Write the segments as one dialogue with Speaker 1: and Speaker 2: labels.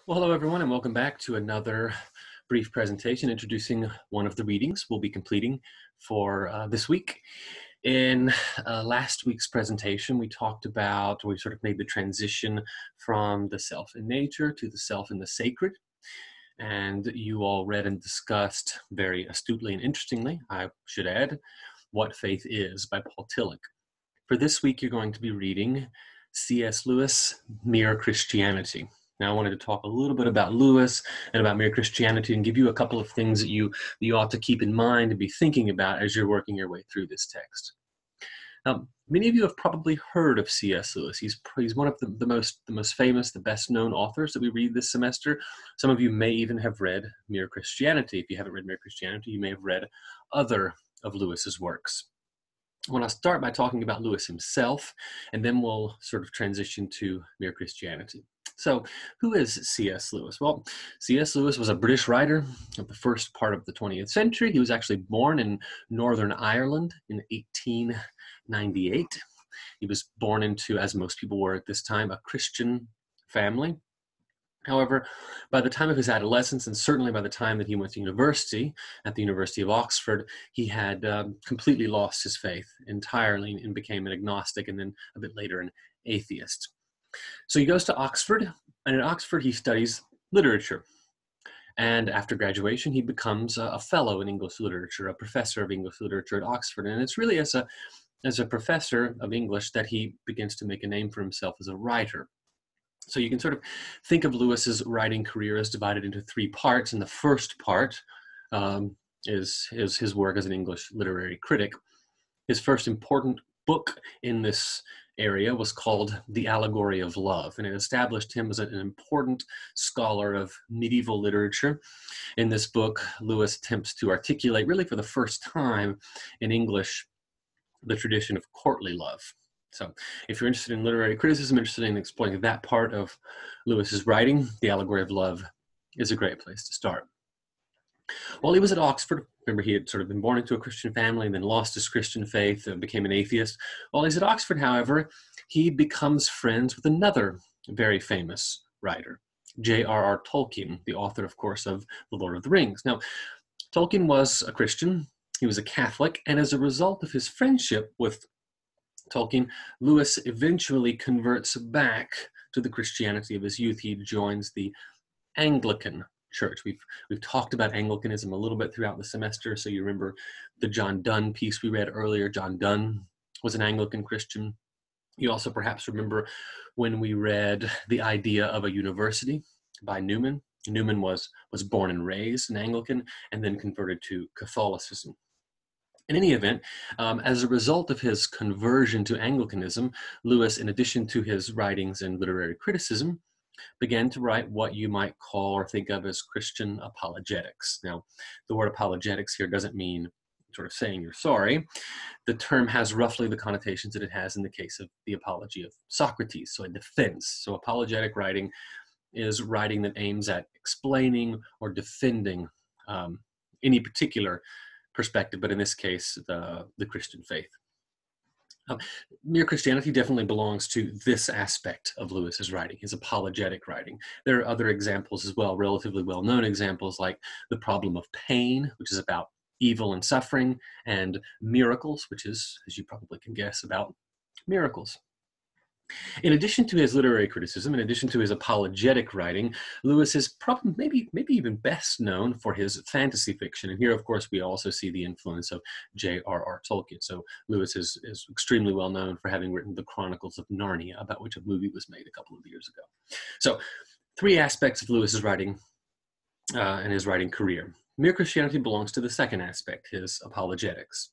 Speaker 1: Well, hello everyone, and welcome back to another brief presentation introducing one of the readings we'll be completing for this week. In last week's presentation, we sort of made the transition from the self in nature to the self in the sacred. And you all read and discussed very astutely and interestingly, I should add, What Faith Is by Paul Tillich. For this week, you're going to be reading C.S. Lewis, Mere Christianity. Now, I wanted to talk a little bit about Lewis and about Mere Christianity and give you a couple of things that you ought to keep in mind and be thinking about as you're working your way through this text. Now, many of you have probably heard of C.S. Lewis. He's one of the most famous, the best known authors that we read this semester. Some of you may even have read Mere Christianity. If you haven't read Mere Christianity, you may have read other of Lewis's works. I want to start by talking about Lewis himself, and then we'll sort of transition to Mere Christianity. So, who is C.S. Lewis? Well, C.S. Lewis was a British writer of the first part of the 20th century. He was actually born in Northern Ireland in 1898. He was born into, as most people were at this time, a Christian family. However, by the time of his adolescence, and certainly by the time that he went to university, at the University of Oxford, he had completely lost his faith entirely and became an agnostic, and then a bit later an atheist. So he goes to Oxford, and at Oxford he studies literature. And after graduation, he becomes a fellow in English literature, a professor of English literature at Oxford. And it's really as a professor of English that he begins to make a name for himself as a writer. So you can sort of think of Lewis's writing career as divided into three parts. And the first part is his work as an English literary critic. His first important book in this area was called The Allegory of Love, and it established him as an important scholar of medieval literature. In this book, Lewis attempts to articulate, really for the first time in English, the tradition of courtly love. So if you're interested in literary criticism, interested in exploring that part of Lewis's writing, The Allegory of Love is a great place to start. While he was at Oxford, remember he had sort of been born into a Christian family and then lost his Christian faith and became an atheist. While he's at Oxford, however, he becomes friends with another very famous writer, J.R.R. Tolkien, the author, of course, of The Lord of the Rings. Now, Tolkien was a Christian, he was a Catholic, and as a result of his friendship with Tolkien, Lewis eventually converts back to the Christianity of his youth. He joins the Anglican Church. We've talked about Anglicanism a little bit throughout the semester, so you remember the John Donne piece we read earlier. John Donne was an Anglican Christian. You also perhaps remember when we read The Idea of a University by Newman. Newman was born and raised an Anglican and then converted to Catholicism. In any event, as a result of his conversion to Anglicanism, Lewis, in addition to his writings and literary criticism, began to write what you might call or think of as Christian apologetics. Now, the word apologetics here doesn't mean sort of saying you're sorry. The term has roughly the connotations that it has in the case of the apology of Socrates, so a defense. So apologetic writing is writing that aims at explaining or defending any particular perspective, but in this case, the Christian faith. Mere Christianity definitely belongs to this aspect of Lewis's writing, his apologetic writing. There are other examples as well, relatively well-known examples like The Problem of Pain, which is about evil and suffering, and Miracles, which is, as you probably can guess, about miracles. In addition to his literary criticism, in addition to his apologetic writing, Lewis is probably maybe even best known for his fantasy fiction. And here, of course, we also see the influence of J.R.R. Tolkien. So Lewis is extremely well known for having written The Chronicles of Narnia, about which a movie was made a couple of years ago. So three aspects of Lewis's writing and his writing career. Mere Christianity belongs to the second aspect, his apologetics.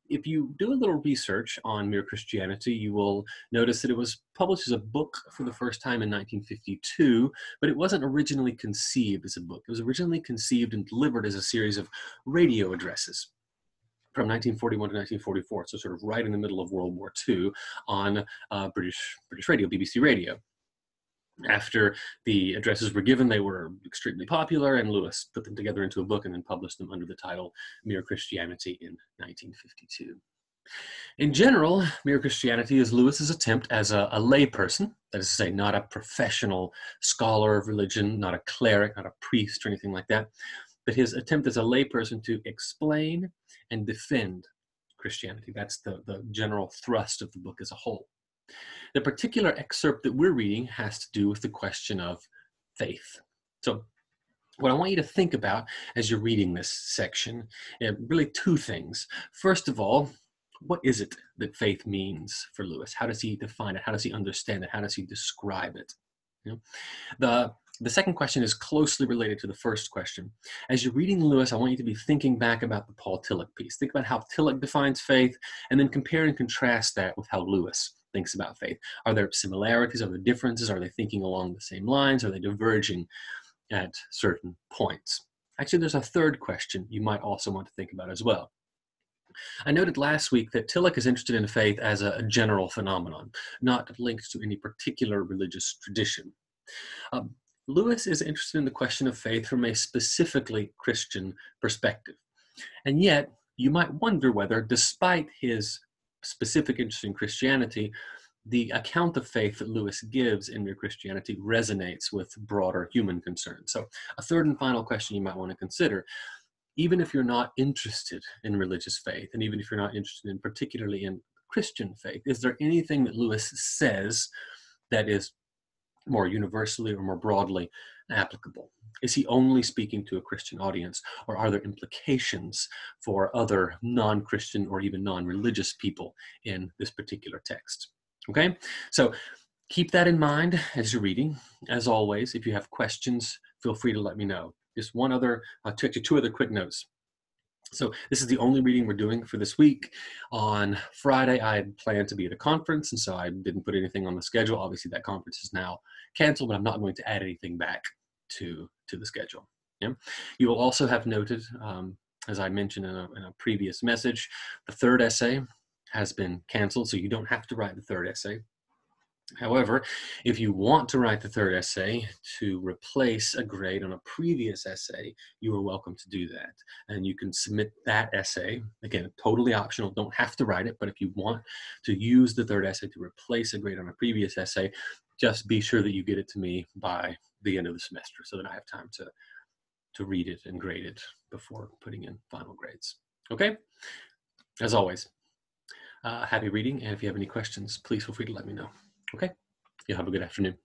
Speaker 1: If you do a little research on Mere Christianity, you will notice that it was published as a book for the first time in 1952, but it wasn't originally conceived as a book. It was originally conceived and delivered as a series of radio addresses from 1941 to 1944, so sort of right in the middle of World War II on British radio, BBC Radio. After the addresses were given, they were extremely popular, and Lewis put them together into a book and then published them under the title Mere Christianity in 1952. In general, Mere Christianity is Lewis's attempt as a layperson, that is to say, not a professional scholar of religion, not a cleric, not a priest or anything like that, but his attempt as a layperson to explain and defend Christianity. That's the general thrust of the book as a whole. The particular excerpt that we're reading has to do with the question of faith. So what I want you to think about as you're reading this section, really two things. First of all, what is it that faith means for Lewis? How does he define it? How does he understand it? How does he describe it? You know? The second question is closely related to the first question. As you're reading Lewis, I want you to be thinking back about the Paul Tillich piece. Think about how Tillich defines faith, and then compare and contrast that with how Lewis thinks about faith. Are there similarities? Are there differences? Are they thinking along the same lines? Are they diverging at certain points? Actually, there's a third question you might also want to think about as well. I noted last week that Tillich is interested in faith as a general phenomenon, not linked to any particular religious tradition. Lewis is interested in the question of faith from a specifically Christian perspective. And yet, you might wonder whether, despite his specific interest in Christianity, the account of faith that Lewis gives in Mere Christianity resonates with broader human concerns. So a third and final question you might want to consider: even if you're not interested in religious faith, and even if you're not interested in particularly in Christian faith, is there anything that Lewis says that is more universally or more broadly applicable? Is he only speaking to a Christian audience, or are there implications for other non-Christian or even non-religious people in this particular text? Okay, so keep that in mind as you're reading. As always, if you have questions, feel free to let me know. Just one other, two other quick notes. So this is the only reading we're doing for this week. On Friday, I had planned to be at a conference, and so I didn't put anything on the schedule. Obviously, that conference is now canceled, but I'm not going to add anything back to the schedule. Yeah? You will also have noted, as I mentioned in a previous message, the third essay has been canceled, so you don't have to write the third essay. However, if you want to write the third essay to replace a grade on a previous essay, you are welcome to do that. And you can submit that essay, again, totally optional, don't have to write it, but if you want to use the third essay to replace a grade on a previous essay, just be sure that you get it to me by the end of the semester so that I have time to read it and grade it before putting in final grades. Okay? As always, happy reading, and if you have any questions, please feel free to let me know. Okay? You have a good afternoon.